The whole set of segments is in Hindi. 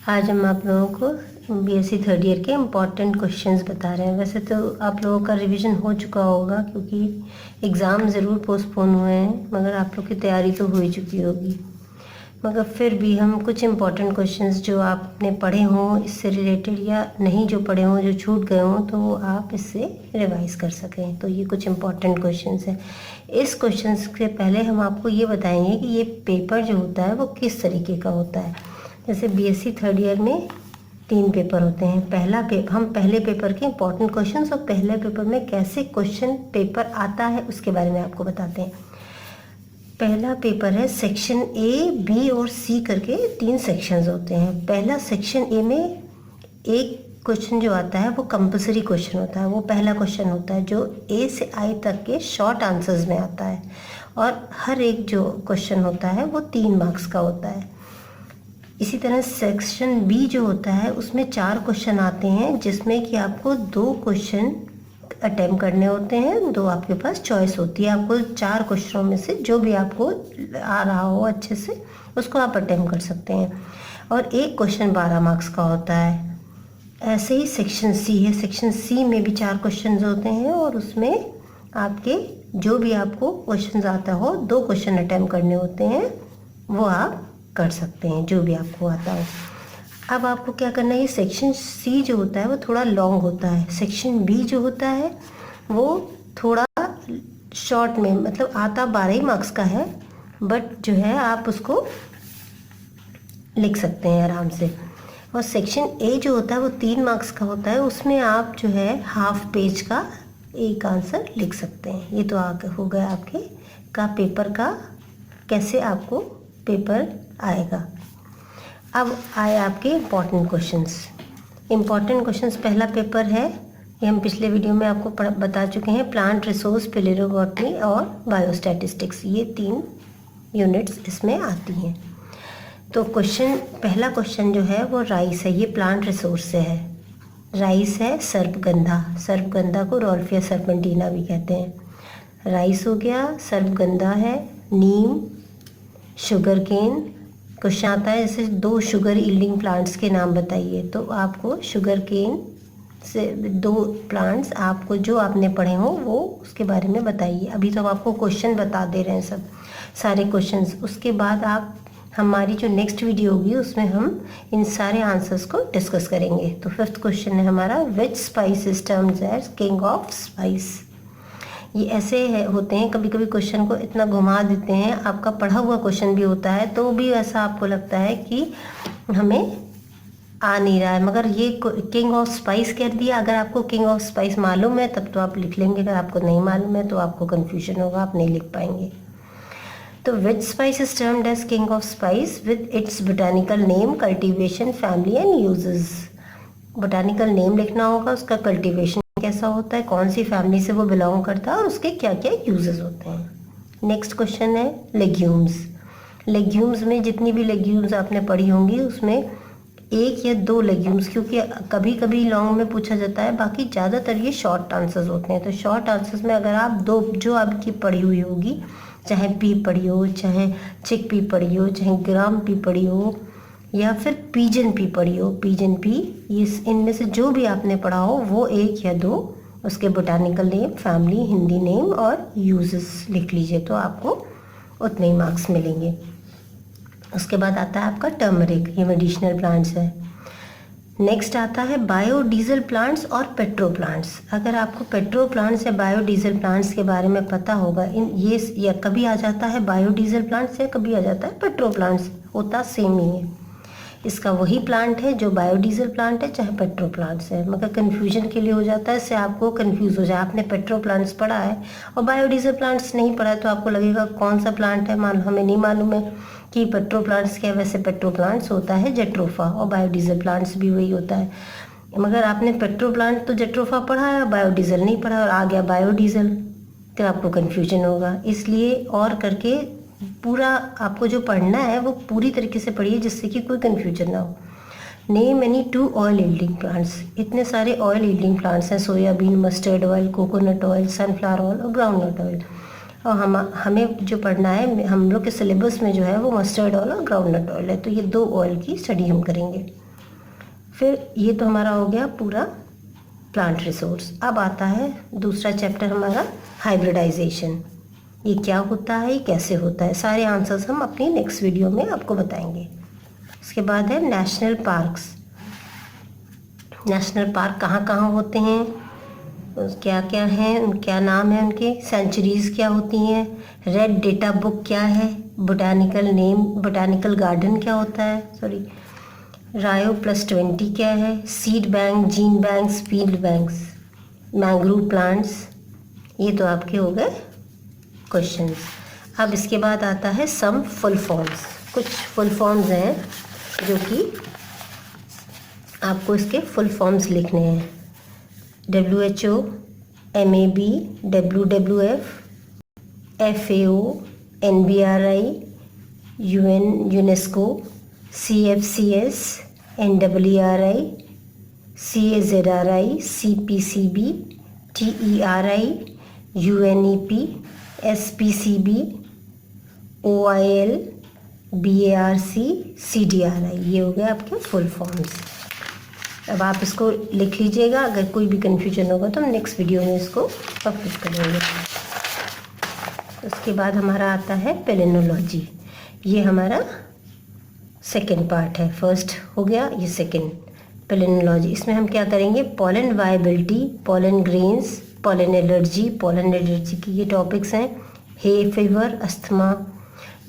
आज हम आप लोगों को बीएससी थर्ड ईयर के इम्पॉर्टेंट क्वेश्चंस बता रहे हैं। वैसे तो आप लोगों का रिवीजन हो चुका होगा क्योंकि एग्ज़ाम ज़रूर पोस्टपोन हुए हैं, मगर आप लोग की तैयारी तो हो ही चुकी होगी। मगर फिर भी हम कुछ इम्पॉर्टेंट क्वेश्चंस जो आपने पढ़े हों इससे रिलेटेड या नहीं जो पढ़े हों, जो छूट गए हों, तो वो आप इससे रिवाइज कर सकें। तो ये कुछ इम्पॉर्टेंट क्वेश्चंस हैं। इस क्वेश्चंस के पहले हम आपको ये बताएंगे कि ये पेपर जो होता है वो किस तरीके का होता है। जैसे बीएससी थर्ड ईयर में 3 पेपर होते हैं। हम पहले पेपर के इम्पॉर्टेंट क्वेश्चंस और पहले पेपर में कैसे क्वेश्चन पेपर आता है उसके बारे में आपको बताते हैं। पहला पेपर है सेक्शन ए, बी और सी करके 3 सेक्शंस होते हैं। पहला सेक्शन ए में एक क्वेश्चन जो आता है वो कंपलसरी क्वेश्चन होता है। वो पहला क्वेश्चन होता है जो ए से आई तक के शॉर्ट आंसर्स में आता है, और हर एक जो क्वेश्चन होता है वो 3 मार्क्स का होता है। इसी तरह सेक्शन बी जो होता है उसमें 4 क्वेश्चन आते हैं, जिसमें कि आपको 2 क्वेश्चन अटेम्प्ट करने होते हैं। 2 आपके पास चॉइस होती है, आपको 4 क्वेश्चनों में से जो भी आपको आ रहा हो अच्छे से उसको आप अटेम्प्ट कर सकते हैं, और एक क्वेश्चन 12 मार्क्स का होता है। ऐसे ही सेक्शन सी है। सेक्शन सी में भी 4 क्वेश्चन होते हैं, और उसमें आपके जो भी आपको क्वेश्चन आता हो 2 क्वेश्चन अटेम्प्ट करने होते हैं, वो आप कर सकते हैं जो भी आपको आता हो। अब आपको क्या करना है, ये सेक्शन सी जो होता है वो थोड़ा लॉन्ग होता है। सेक्शन बी जो होता है वो थोड़ा शॉर्ट में, मतलब आता 12 ही मार्क्स का है, बट जो है आप उसको लिख सकते हैं आराम से। और सेक्शन ए जो होता है वो 3 मार्क्स का होता है, उसमें आप जो है हाफ पेज का एक आंसर लिख सकते हैं। ये तो आगे हो गया आपके का पेपर का कैसे आपको पेपर आएगा। अब आए आपके इम्पॉर्टेंट क्वेश्चंस। इम्पॉर्टेंट क्वेश्चंस पहला पेपर है, ये हम पिछले वीडियो में आपको बता चुके हैं। प्लांट रिसोर्स, पिलेरोबॉटनी और बायोस्टैटिस्टिक्स, ये 3 यूनिट्स इसमें आती हैं। तो पहला क्वेश्चन जो है वो राइस है। ये प्लांट रिसोर्स से है। राइस है सर्पगंधा। सर्पगंधा को रोल्फिया सर्पेंटिना भी कहते हैं। राइस हो गया, सर्पगंधा है, नीम, शुगर केन। क्वेश्चन आता है जैसे 2 शुगर यील्डिंग प्लांट्स के नाम बताइए, तो आपको शुगर केन से 2 प्लांट्स आपको जो आपने पढ़े हो वो उसके बारे में बताइए। अभी तो आपको क्वेश्चन बता दे रहे हैं सब सारे क्वेश्चंस। उसके बाद आप हमारी जो नेक्स्ट वीडियो होगी उसमें हम इन सारे आंसर्स को डिस्कस करेंगे। तो 5th क्वेश्चन है हमारा, which spice is termed as king of spice. ये ऐसे होते हैं, कभी कभी क्वेश्चन को इतना घुमा देते हैं, आपका पढ़ा हुआ क्वेश्चन भी होता है तो भी ऐसा आपको लगता है कि हमें आ नहीं रहा है, मगर ये किंग ऑफ स्पाइस कर दिया। अगर आपको किंग ऑफ स्पाइस मालूम है तब तो आप लिख लेंगे, अगर आपको नहीं मालूम है तो आपको कन्फ्यूजन होगा, आप नहीं लिख पाएंगे। तो which spice is termed as king of spice with its botanical name, cultivation, family and uses. Botanical name लिखना होगा, उसका कल्टीवेशन कैसा होता है, कौन सी फैमिली से वो बिलोंग करता है और उसके क्या क्या यूजेस होते हैं। नेक्स्ट क्वेश्चन है लेग्यूम्स। लेग्यूम्स में जितनी भी लेग्यूम्स आपने पढ़ी होंगी उसमें 1 या 2 लेग्यूम्स, क्योंकि कभी कभी लॉन्ग में पूछा जाता है, बाकी ज़्यादातर ये शॉर्ट आंसर्स होते हैं। तो शॉर्ट आंसर्स में अगर आप 2 जो आपकी पढ़ी हुई होगी, चाहे पी पढ़ी हो, चाहे चिक पी पढ़ी हो, चाहे ग्राम पी पढ़ी हो, या फिर पीजन पी पढ़ी हो, पीजन पी, ये इनमें से जो भी आपने पढ़ा हो वो 1 या 2 उसके botanical name, family, Hindi name और यूजेस लिख लीजिए, तो आपको उतने ही मार्क्स मिलेंगे। उसके बाद आता है आपका टर्मरिक, ये मेडिसिनल प्लांट्स है। नेक्स्ट आता है बायोडीजल प्लांट्स और पेट्रो प्लांट्स। अगर आपको पेट्रो प्लांट्स या बायोडीजल प्लांट्स के बारे में पता होगा, ये या कभी आ जाता है बायोडीजल प्लांट्स या कभी आ जाता है पेट्रो प्लांट्स, होता सेम ही है। इसका वही प्लांट है जो बायोडीजल प्लांट है चाहे पेट्रो प्लांट्स है, मगर कन्फ्यूजन के लिए हो जाता है, इससे आपको कन्फ्यूज़ हो जाए। आपने पेट्रो प्लांट्स पढ़ा है और बायोडीजल प्लांट्स नहीं पढ़ा है, तो आपको लगेगा कौन सा प्लांट है, हमें नहीं मालूम है कि पेट्रो प्लांट्स क्या है। वैसे पेट्रो प्लांट्स होता है जेट्रोफा, और बायोडीजल प्लांट्स भी वही होता है। मगर आपने पेट्रो प्लांट तो जेट्रोफा पढ़ा है, बायोडीजल नहीं पढ़ा और आ गया बायोडीजल, तो आपको कन्फ्यूजन होगा। इसलिए और करके पूरा आपको जो पढ़ना है वो पूरी तरीके से पढ़िए, जिससे कि कोई कन्फ्यूजन ना हो। Name any 2 oil yielding plants. इतने सारे ऑयल यील्डिंग प्लांट्स हैं, soybean, mustard oil, coconut oil, sunflower oil और ग्राउंडनट ऑयल। और हमें जो पढ़ना है, हम लोग के सिलेबस में जो है वो मस्टर्ड ऑयल और ग्राउंडनट ऑयल है, तो ये 2 ऑयल की स्टडी हम करेंगे। फिर ये तो हमारा हो गया पूरा प्लांट रिसोर्स। अब आता है दूसरा चैप्टर हमारा हाइब्रिडाइजेशन। ये क्या होता है, ये कैसे होता है, सारे आंसर्स हम अपनी नेक्स्ट वीडियो में आपको बताएंगे। इसके बाद है नेशनल पार्क्स। नेशनल पार्क कहाँ कहाँ होते हैं, क्या क्या हैं, क्या नाम है उनके, सेंचुरीज़ क्या होती हैं, रेड डेटा बुक क्या है, बोटानिकल गार्डन क्या होता है, सॉरी रायो +20 क्या है, seed bank, gene banks, field banks, mangrove plants. ये तो आपके हो गए क्वेश्चंस। अब इसके बाद आता है सम फुल फॉर्म्स। कुछ फुल फॉर्म्स हैं जो कि आपको इसके फुल फॉर्म्स लिखने हैं। WHO, MAB, WWF, FAO, NBRI, UN, UNESCO, CFCS, NEERI, CAZRI, CPCB, TERI, UNEP, SPCB, OIL, BARC, CDRI। ये हो गए आपके फुल फॉर्म्स। अब आप इसको लिख लीजिएगा, अगर कोई भी कन्फ्यूजन होगा तो हम नेक्स्ट वीडियो में इसको पब्लिश करेंगे। उसके बाद हमारा आता है पेलिनोलॉजी। ये हमारा सेकेंड पार्ट है, फर्स्ट हो गया, ये सेकेंड पेलिनोलॉजी। इसमें हम क्या करेंगे, pollen viability, pollen grains, pollen allergy की ये टॉपिक्स हैं। हे फीवर, अस्थमा,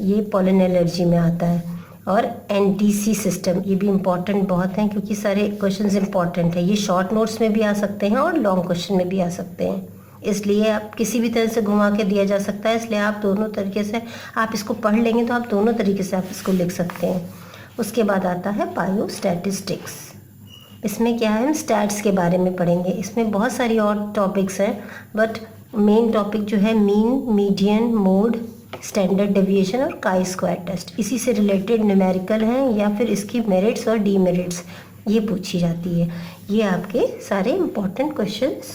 ये पोलन एलर्जी में आता है। और NTC सिस्टम, ये भी इम्पॉर्टेंट बहुत हैं क्योंकि सारे क्वेश्चंस इम्पॉर्टेंट है। ये शॉर्ट नोट्स में भी आ सकते हैं और लॉन्ग क्वेश्चन में भी आ सकते हैं, इसलिए आप किसी भी तरह से घुमा के दिया जा सकता है, इसलिए आप दोनों तरीके से आप इसको पढ़ लेंगे तो आप दोनों तरीके से आप इसको लिख सकते हैं। उसके बाद आता है बायोस्टैटिस्टिक्स। इसमें क्या है, हम स्टैट्स के बारे में पढ़ेंगे। इसमें बहुत सारी और टॉपिक्स हैं, बट मेन टॉपिक जो है mean, median, mode, standard deviation और काई स्क्वायर टेस्ट, इसी से रिलेटेड न्यूमेरिकल हैं या फिर इसकी मेरिट्स और डीमेरिट्स ये पूछी जाती है। ये आपके सारे इम्पोर्टेंट क्वेश्चंस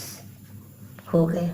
हो गए।